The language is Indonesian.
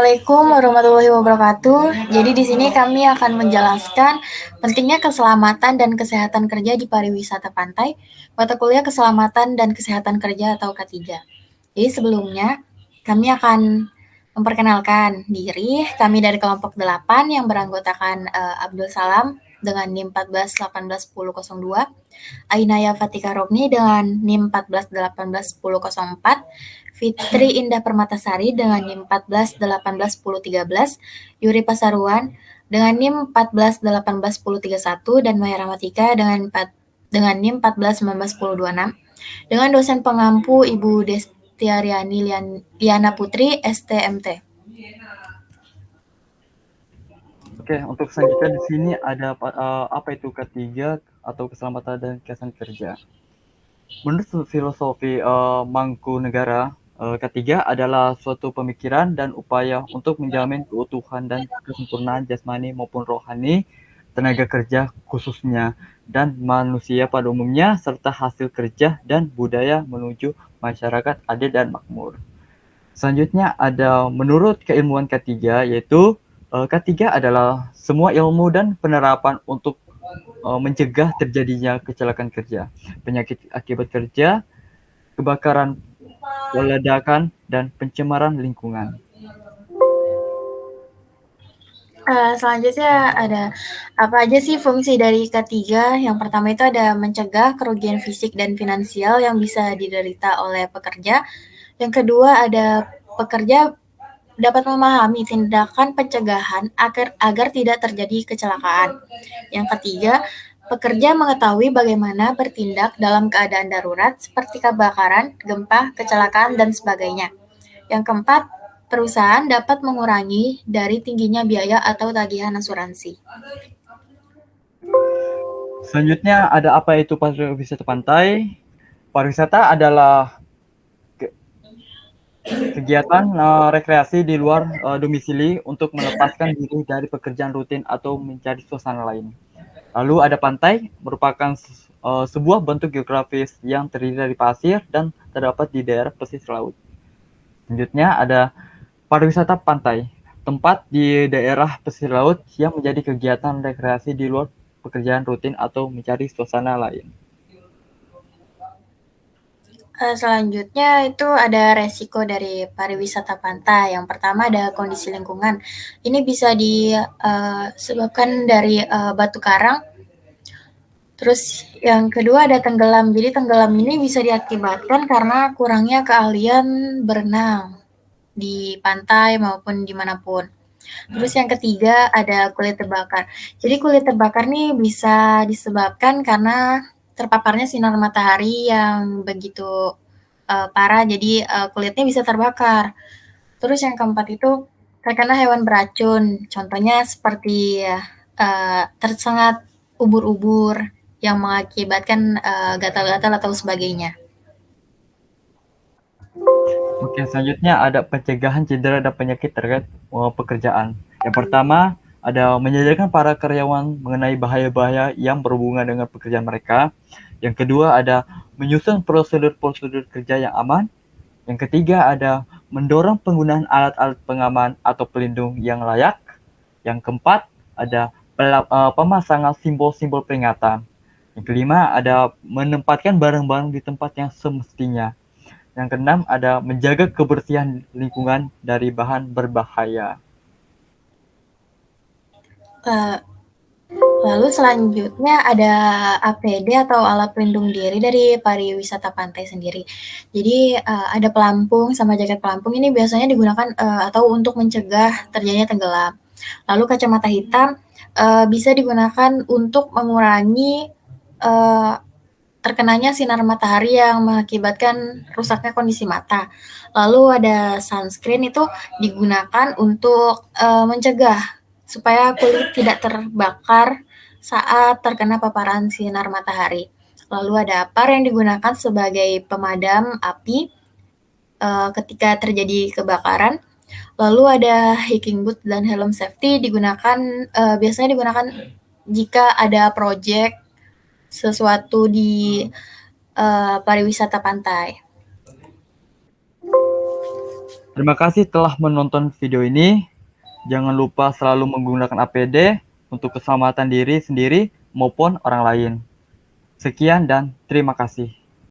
Assalamualaikum warahmatullahi wabarakatuh. Jadi di sini kami akan menjelaskan pentingnya keselamatan dan kesehatan kerja di pariwisata pantai, mata kuliah keselamatan dan kesehatan kerja atau K3. Jadi sebelumnya kami akan memperkenalkan diri. Kami dari kelompok 8 yang beranggotakan Abdul Salam dengan NIM 14181002, Ainaya Fatika Rogni dengan NIM 14181004, Fitri Indah Permatasari dengan NIM 14181013, Yuri Pasaruan dengan NIM 14181031 dan Maya Ramatika dengan NIM 14191026, dengan dosen pengampu Ibu Destiariani Liana Putri STMT. Oke, untuk selanjutnya di sini ada apa itu K3 atau keselamatan dan kesehatan kerja. Menurut filosofi Mangkunegara, K3 adalah suatu pemikiran dan upaya untuk menjamin keutuhan dan kesempurnaan jasmani maupun rohani tenaga kerja khususnya dan manusia pada umumnya serta hasil kerja dan budaya menuju masyarakat adil dan makmur. Selanjutnya ada menurut keilmuan K3 yaitu K3 adalah semua ilmu dan penerapan untuk mencegah terjadinya kecelakaan kerja, penyakit akibat kerja, kebakaran, ledakan, dan pencemaran lingkungan. Selanjutnya ada apa aja sih fungsi dari K3? Yang pertama itu ada mencegah kerugian fisik dan finansial yang bisa diderita oleh pekerja. Yang kedua ada pekerja dapat memahami tindakan pencegahan agar tidak terjadi kecelakaan. Yang ketiga, pekerja mengetahui bagaimana bertindak dalam keadaan darurat seperti kebakaran, gempa, kecelakaan, dan sebagainya. Yang keempat, perusahaan dapat mengurangi dari tingginya biaya atau tagihan asuransi. Selanjutnya ada apa itu pariwisata pantai? Pariwisata adalah kegiatan rekreasi di luar domisili untuk melepaskan diri dari pekerjaan rutin atau mencari suasana lain. Lalu ada pantai, merupakan sebuah bentuk geografis yang terdiri dari pasir dan terdapat di daerah pesisir laut. Selanjutnya ada pariwisata pantai, tempat di daerah pesisir laut yang menjadi kegiatan rekreasi di luar pekerjaan rutin atau mencari suasana lain. Selanjutnya itu ada resiko dari pariwisata pantai. Yang pertama ada kondisi lingkungan. Ini bisa disebabkan dari batu karang. Terus yang kedua ada tenggelam. Jadi tenggelam ini bisa diakibatkan karena kurangnya keahlian berenang di pantai maupun dimanapun. Terus yang ketiga ada kulit terbakar. Jadi kulit terbakar nih bisa disebabkan karena terpaparnya sinar matahari yang begitu parah, jadi kulitnya bisa terbakar. Terus yang keempat itu terkena hewan beracun, contohnya seperti tersengat ubur-ubur yang mengakibatkan gatal-gatal atau sebagainya. Oke, selanjutnya ada pencegahan cedera dan penyakit terkait pekerjaan. Yang pertama, ada menyadarkan para karyawan mengenai bahaya-bahaya yang berhubungan dengan pekerjaan mereka. Yang kedua, ada menyusun prosedur-prosedur kerja yang aman. Yang ketiga, ada mendorong penggunaan alat-alat pengaman atau pelindung yang layak. Yang keempat, ada pemasangan simbol-simbol peringatan. Yang kelima, ada menempatkan barang-barang di tempat yang semestinya. Yang keenam, ada menjaga kebersihan lingkungan dari bahan berbahaya. Lalu selanjutnya ada APD atau alat pelindung diri dari pariwisata pantai sendiri. Jadi ada pelampung sama jaket pelampung ini biasanya digunakan atau untuk mencegah terjadinya tenggelam. Lalu kacamata hitam bisa digunakan untuk mengurangi terkenanya sinar matahari yang mengakibatkan rusaknya kondisi mata. Lalu ada sunscreen itu digunakan untuk mencegah supaya kulit tidak terbakar saat terkena paparan sinar matahari. Lalu ada par yang digunakan sebagai pemadam api ketika terjadi kebakaran. Lalu ada hiking boot dan helm safety biasanya digunakan jika ada proyek sesuatu di pariwisata pantai. Terima kasih telah menonton video ini. Jangan lupa selalu menggunakan APD untuk keselamatan diri sendiri maupun orang lain. Sekian dan terima kasih.